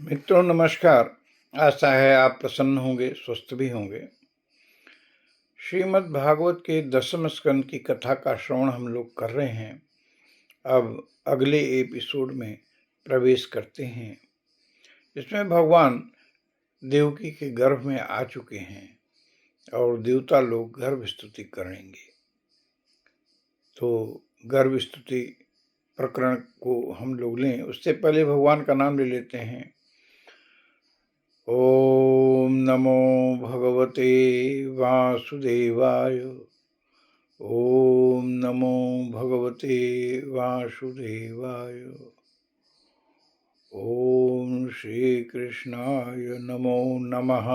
मित्रों नमस्कार। आशा है आप प्रसन्न होंगे, स्वस्थ भी होंगे। श्रीमद् भागवत के 10वें स्कंद की कथा का श्रवण हम लोग कर रहे हैं। अब अगले एपिसोड में प्रवेश करते हैं। इसमें भगवान देवकी के गर्भ में आ चुके हैं और देवता लोग गर्भ स्तुति करेंगे। तो गर्भ स्तुति प्रकरण को हम लोग लें, उससे पहले भगवान का नाम ले लेते हैं। ओम नमो भगवते वासुदेवाय। ओम नमो भगवते वासुदेवाय। ओम श्री कृष्णाय नमो नमः।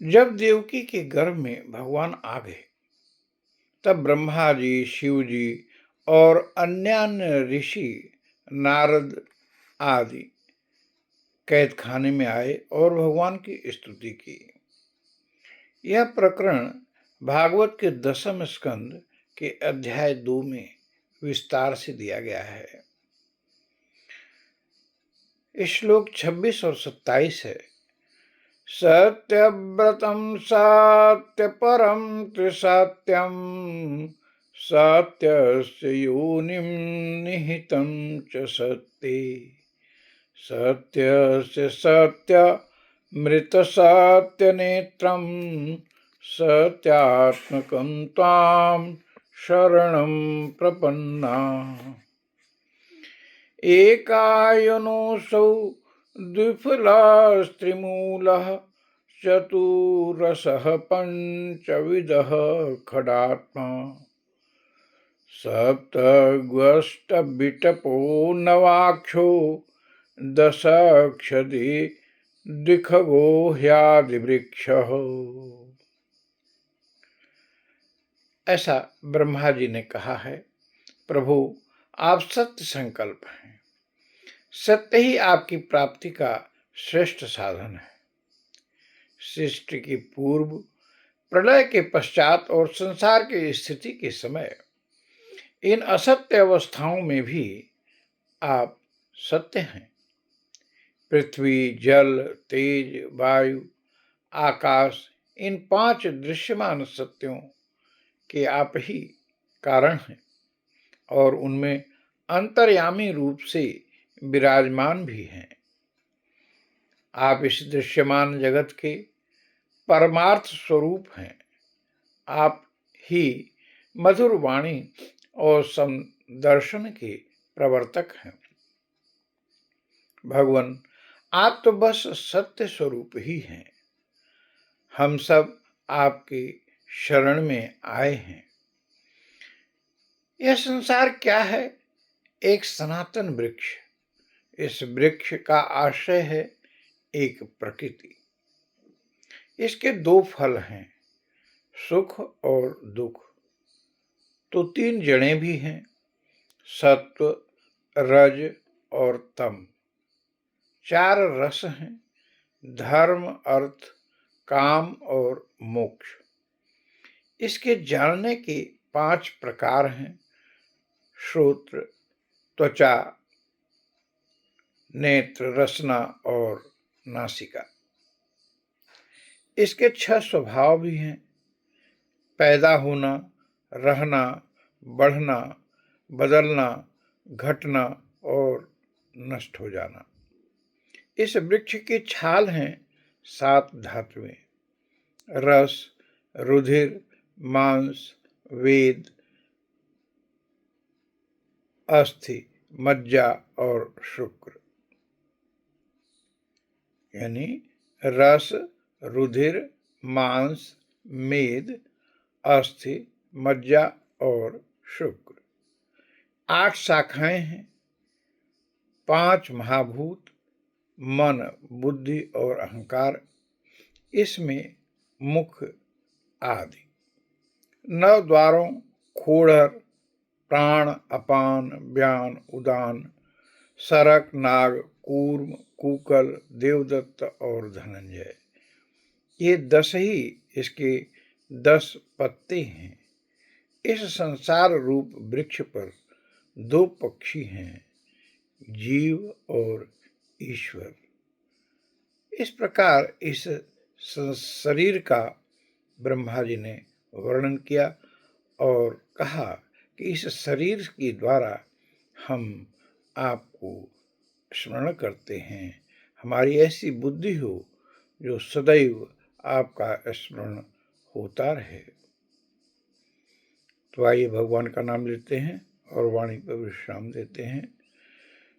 जब देवकी के गर्भ में भगवान आ गए, तब ब्रह्मा जी, शिव जी और अन्य ऋषि नारद आदि कैद खाने में आए और भगवान की स्तुति की। यह प्रकरण भागवत के 10वें स्कंद के अध्याय 2 में विस्तार से दिया गया है। श्लोक 26 और 27 है। सत्यव्रतम सत्यपरम त्रिसत्यम सत्यस्य योनिम निहितं च सत्ये सत्यस्य सत्यमृतसत्यनेत्रं सत्यात्मकं त्वां शरणं प्रपन्ना। एकायनोऽसौ द्विफलास्त्रिमूलः चतुरसः पञ्चविधः खडात्मा सप्तग्वष्टविटपो नवाक्षो दशक्षदि दिखगो ह्यादिवृक्षः। ऐसा ब्रह्मा जी ने कहा है। प्रभु, आप सत्य संकल्प हैं। सत्य ही आपकी प्राप्ति का श्रेष्ठ साधन है। सृष्टि के पूर्व, प्रलय के पश्चात और संसार की स्थिति के समय इन असत्य अवस्थाओं में भी आप सत्य हैं। पृथ्वी, जल, तेज, वायु, आकाश, इन 5 दृश्यमान सत्यों के आप ही कारण हैं और उनमें अंतर्यामी रूप से विराजमान भी हैं। आप इस दृश्यमान जगत के परमार्थ स्वरूप हैं। आप ही मधुर वाणी और समदर्शन के प्रवर्तक हैं। भगवान, आप तो बस सत्य स्वरूप ही हैं। हम सब आपके शरण में आए हैं। यह संसार क्या है? एक सनातन वृक्ष। इस वृक्ष का आश्रय है एक प्रकृति। इसके 2 फल हैं, सुख और दुख। तो 3 जड़ें भी हैं, सत्व, रज और तम। 4 रस हैं, धर्म, अर्थ, काम और मोक्ष। इसके जानने के 5 प्रकार हैं, श्रोत्र, त्वचा, नेत्र, रसना और नासिका। इसके 6 स्वभाव भी हैं, पैदा होना, रहना, बढ़ना, बदलना, घटना और नष्ट हो जाना। इस वृक्ष की छाल हैं 7 धातुएं, रस, रुधिर, मांस, वेद, अस्थि, मज्जा और शुक्र। यानी रस, रुधिर, मांस, मेद, अस्थि, मज्जा और शुक्र। 8 शाखाएं हैं, 5 महाभूत, मन, बुद्धि और अहंकार, इसमें मुख आदि। 9 द्वारों, खोड़र, प्राण, अपान, व्यान, उदान, सरक, नाग, कूर्म, कूकल, देवदत्त और धनंजय। ये 10 ही इसके 10 पत्ते हैं। इस संसार रूप वृक्ष पर दो पक्षी हैं, जीव और ईश्वर। इस प्रकार इस शरीर का ब्रह्मा जी ने वर्णन किया और कहा कि इस शरीर के द्वारा हम आपको स्मरण करते हैं, हमारी ऐसी बुद्धि हो जो सदैव आपका स्मरण होता रहे। तो आइए भगवान का नाम लेते हैं और वाणी पर विश्राम देते हैं।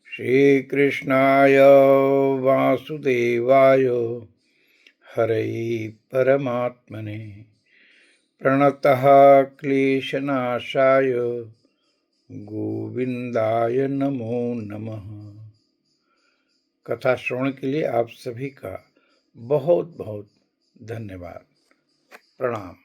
श्री कृष्णाय वासुदेवाय हरे परमात्मने प्रणतः क्लेशनाशाय गोविंदाय नमो नमः। कथा श्रवण के लिए आप सभी का बहुत बहुत धन्यवाद। प्रणाम।